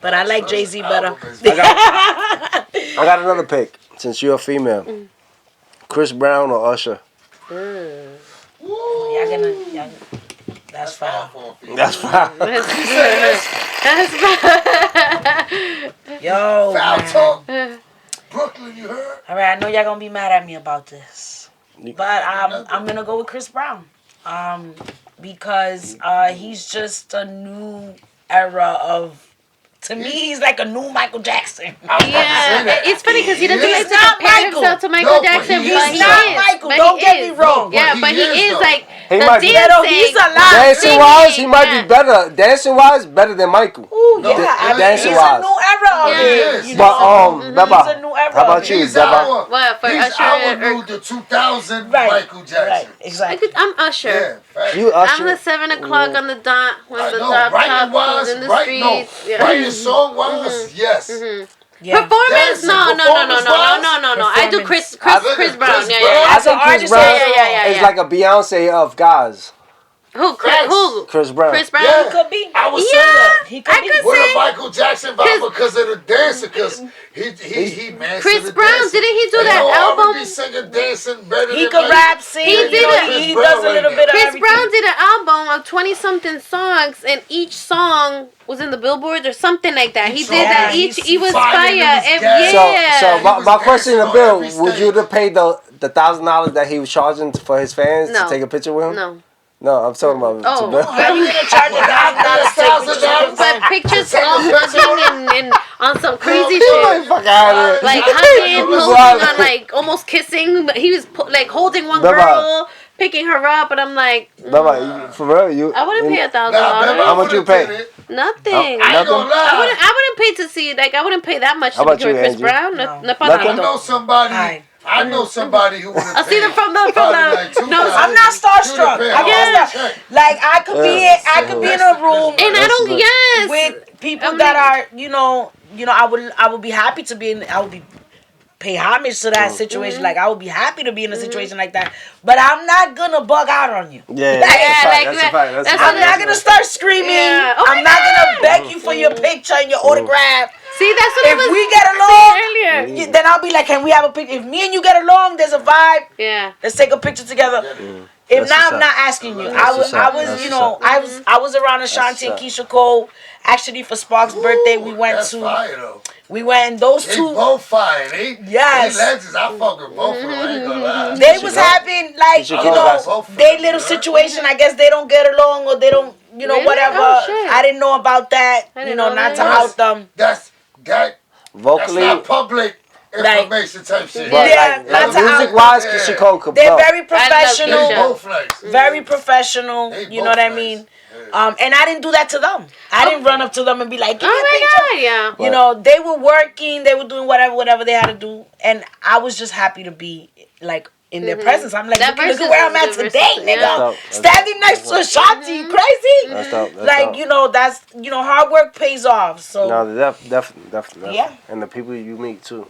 But I like Jay-Z better. Album is- I got another pick since you're a female. Chris Brown or Usher? Y'all gonna, that's fine. Powerful female. That's fine. Yo, Foul man. talk. Brooklyn, you heard? All right, I know y'all gonna be mad at me about this, but I'm gonna go with Chris Brown, because he's just a new era of. To me, he's like a new Michael Jackson. Yeah, it's funny because he doesn't He's like to not compare Michael. himself to Michael No, but Jackson, he but is he not is. Michael. But Don't he get is. me wrong. Yeah, But but he he is, is though. like He the might be- dancing. He's a lot. Dancing wise, he might yeah. be better. Dancing wise, better than Michael. Ooh, No, yeah, I mean, dancing he's wise. a new era of Yeah. it. He You is. But know? Beba, He's a new era how about of you, it. He's Beba? our, What, for he's Usher our or- new, the 2000 Right, Michael Jackson. right, exactly. I'm Usher. Yeah, facts. You I'm the Usher. 7 o'clock on the dot when I the know, top writing comes wise, in the right, no. streets. Yeah. Writing song wise, yes. Yeah. Performance? Dancing, No. performance-wise? I do Chris Look Brown. at Chris Yeah, Brown. yeah. I As an think Chris artist, Brown yeah. is like a Beyonce of guys. Who? Facts. Who? Chris Brown. Chris Brown? Yeah. He could be. I was Yeah, saying that. He could I be. could With a say Michael Jackson vibe because of the dancing, because he mastered Chris the Brown, dancing. didn't he do And that no album? R&B singer dancing better He than could Michael. rap, sing. He did it. He Chris does a Brown little right bit of Chris everything. Brown did an album of 20-something songs, and each song was in the Billboards or something like that. He Each did song that. was He was fire, fire. it was gas. Yeah. So He my was question to dancing on Bill, every would you stage. have paid the $1,000 that he was charging for his fans No. to take a picture with him? No. No, I'm talking about Oh. to Bill. How you gonna charge $1,000 to take pictures of But pictures Take a all picture. hugging and on some crazy Get shit. the fuck out of here. Like I hugging, think posing Wow. on like almost kissing. But he was like holding one Bye-bye. girl, picking her up, and I'm like, Baba, you- for real, you. I wouldn't pay $1,000. How much you pay? Nothing. I ain't Nothing? gonna lie. I wouldn't pay to see, like, I wouldn't pay that much How to about be with you, Chris Angie? Brown. No. No pa Nothing? I know somebody. Hi. I know somebody who would have. I see them from the- no, I'm not starstruck. I guess like I could be in a room And I don't, good. yes. with people I'm that like- are, you know, I would be happy to be in. I would be pay homage to that situation. Like I would be happy to be in a situation like that. But I'm not gonna bug out on you. Yeah, Yeah, like that's a that- fact. That's a that's fact. I'm not gonna start screaming. Yeah. Oh I'm my not God. gonna beg you for your picture and your autograph. See, that's what I If was we get saying along, earlier. then I'll be like, can we have a picture? If me and you get along, there's a vibe. Yeah. Let's take a picture together. If That's not, what's I'm up. not asking you. That's I was, what's I up. was, That's you what's know, up. I was around Ashanti and what's Keisha Cole. Actually, for Sparks' birthday, we went That's to, fire though. and those They two, both fire. They Yes. legends. I fuck with both of them. I ain't gonna lie. they was having like, Keisha you Cole got know, both of they them, little yeah. situation. I guess they don't get along or they don't, you know, Really? whatever. Oh, shit. I didn't know about that. I You didn't know, know not that. to out them. That's Vocally, not public information type shit. But Yeah, like not to music out- wise, Yeah. she cold could They're blow. very professional. They both nice. Very professional. They You know both what I nice. mean? Yeah. And I didn't do that to them. I didn't run up to them and be like, "Give me a Oh my picture." god, yeah. You know, they were working. They were doing whatever they had to do, and I was just happy to be like in their presence. I'm like, That look versus where I'm is at the today, versus, nigga. yeah. That's dope. Standing next to Ashanti, you crazy? That's dope. That's Like, dope. you know, that's, you know, hard work pays off. So, No, definitely. Yeah. And the people you meet too.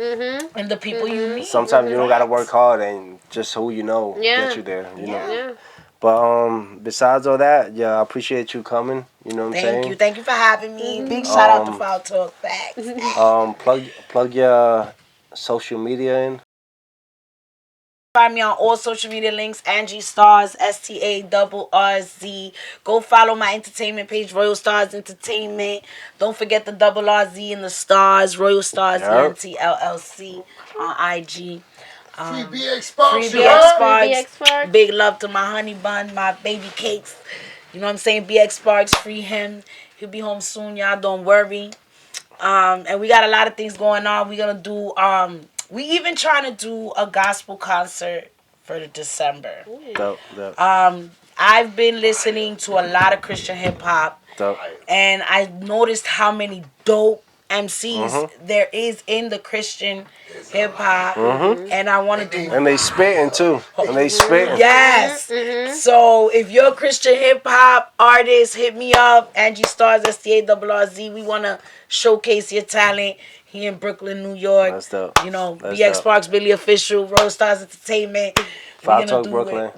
and the people you meet. Sometimes you don't gotta work hard, and just who you know Yeah. get you there. You know. Yeah. But besides all that, yeah, I appreciate you coming. You know what I'm saying? Thank you for having me. Big shout out to Foul Talk. Facts. Plug your social media in. Find me on all social media links. Angie Starrz, STARRZ. Go follow my entertainment page, Royal Starrz Entertainment. Don't forget the double RZ and the Stars, Royal Starrz Yep. ENT LLC on IG. Free BX Sparks. Free you BX heard? Sparks. BX Sparks. Big love to my honey bun, my baby cakes. You know what I'm saying? BX Sparks, free him. He'll be home soon, y'all. Don't worry. And we got a lot of things going on. We're gonna do we even trying to do a gospel concert for the December. Dope. I've been listening to a lot of Christian hip hop, Dope. and I noticed how many dope MCs there is in the Christian hip hop, and I want to do. And they spitting too. And they spitting. Yes. So if you're a Christian hip hop artist, hit me up. Angie Starrz, STARRZ. We want to showcase your talent here in Brooklyn, New York. That's dope. You know, That's BX dope. Sparks, Billy Official, Royal Starrz Entertainment. FOULTALK Brooklyn.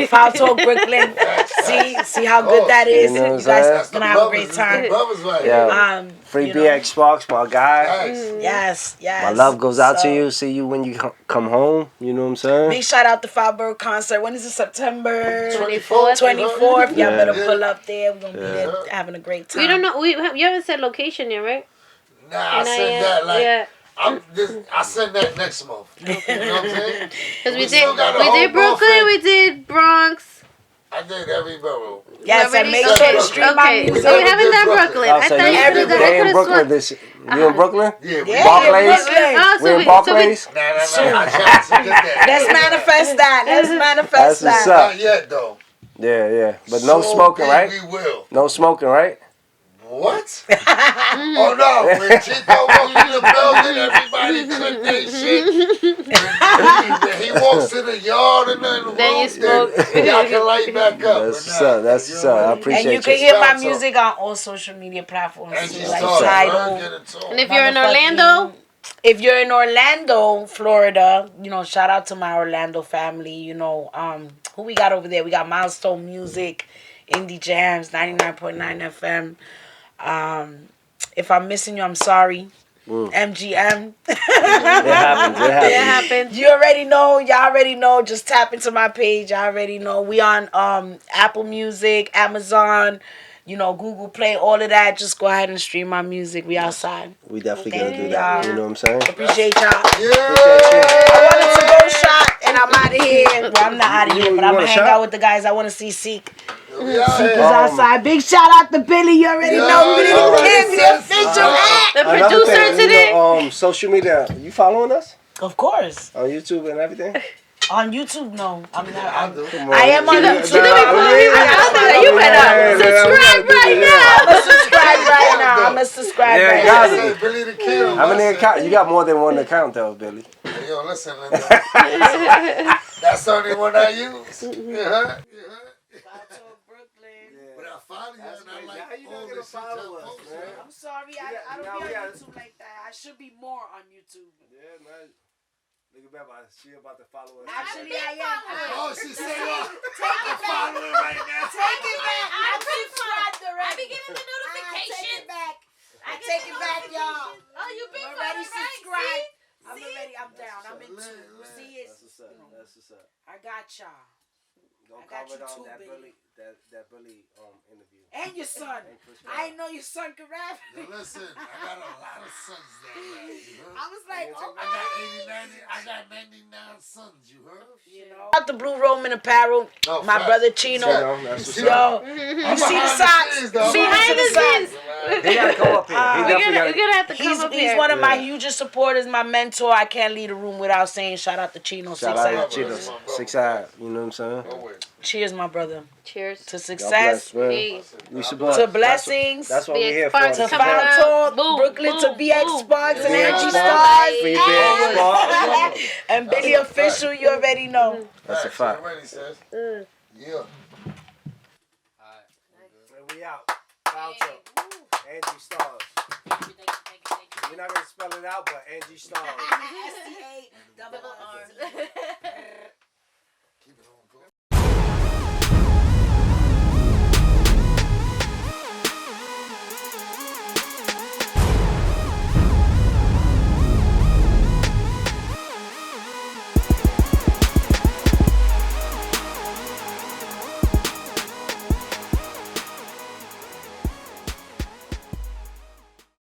Foul Talk Brooklyn. See how good that is. You know what I'm You guys saying? gonna have a great time. Brothers right Yeah. Free you know. BX Sparks, my guy. Yes. My love goes out to So, you. See you when you come home. You know what I'm saying? Big shout out to Firebird concert. When is it? September 24th. 24th. Y'all Yeah. better pull up there. We're gonna be there having a great time. We don't know. You haven't said location yet, right? Nah, I said that like yeah. I said that next month. You know what I'm saying? Because we still did got a we whole did Brooklyn, month in. we did Bronx. I did every borough. Yes, Already? and make Okay. sure to stream my Okay, music. so we haven't done Brooklyn. Brooklyn. Oh, I so thought you you could have done. I they in could have Brooklyn sworn. this. You in Brooklyn? Yeah, we Yeah, Barclays? Oh, so We in we Barclays? Nah, I tried to get that. Let's manifest that. Let's manifest That's what's that. up. Not yet though. Yeah. But no So smoking, big right? We will. No smoking, right? What? Oh no! When Chico walks in the building, everybody clip their shit. When he walks to the yard and then Then you smoke. y'all can light back up. That's what's up. That's what's up. I appreciate And you can you. hear my Shout out. music on all social media platforms. And too, she like started Tidal. working it too. And if you're in Motherfucking- Orlando, If you're in Orlando, Florida, you know, shout out to my Orlando family. You know, who we got over there? We got Milestone Music, Indie Jams, 99.9 FM. If I'm missing you, I'm sorry. MGM. It happens. it happens. You already know. Y'all already know. Just tap into my page. Y'all already know. We on Apple Music, Amazon, you know, Google Play, all of that. Just go ahead and stream my music. We outside. We definitely Thank gonna do you, that. y'all. You know what I'm saying? Appreciate y'all. Yeah. I wanted to go shot and I'm out of here. Well, I'm not out of here, You but I'm want gonna a hang shot? out with the guys. I want to see Seek. We out Seek is here. outside. Big shout out to Billy. You already know. Billy all the right. Kid, the official act. The Another producer thing, today. you know, social media. You following us Of course. on YouTube and everything? On YouTube, no. I'm not. I do. Come on. I am on You YouTube. know we follow you out there. You better subscribe right now. I'm gonna subscribe right now. I'm gonna subscribe Yeah, right guys. now. Say Billy the Kid. on How my many side. account? You got more than one account though, Billy. Hey, yo, listen, Linda. That's the only one I use. But I follow you and I like all this shit y'all post. I'm sorry, I don't be on YouTube like that. I should be more on YouTube. Yeah, man. Look at Beba. She about to follow us. Actually, I am. Oh, she said, "Oh, Take it back. following right now." Take it back. I'm subscribed already. I be getting the notifications. Take it back. I take it back, y'all. Oh, you been I'm already following, right? subscribed. See? I'm already. I'm down. I'm into it. You see it? That's what's up. That's what's up. I got y'all. Don't I got comment you on too, that baby. Billy. That Billy interview. And your son. And Chris I didn't know your son could rap. Now listen, I got a lot of sons down there. You know? I was like, oh I my got I got 99 sons, you heard? You know, out the Blue Roman Apparel, No, my facts. brother Chino. That's what's Yo, up. you see the socks? Behind the scenes. He gotta come up here. He definitely We're gonna have to come up He's here. one of my hugest supporters, my mentor. I can't leave a room without saying shout out to Chino. Shout 6 out Eye. to Chino. 6 Eye. You know what I'm saying? Cheers, my brother. Cheers. To God success. bless, man. Hey. We support. To blessings. That's what we're here Big for. Sparks To coming Foul up. Talk, Boom, Brooklyn, boom, to BX boom. Sparks and BX Angie Sparks. Starrz. Free BX Sparks. And Billy Official, you already know. That's a fact. Ready, sis. Yeah. And we out. Foul Talk. Angie Starrz. We're not gonna spell it out, but Angie Starrz.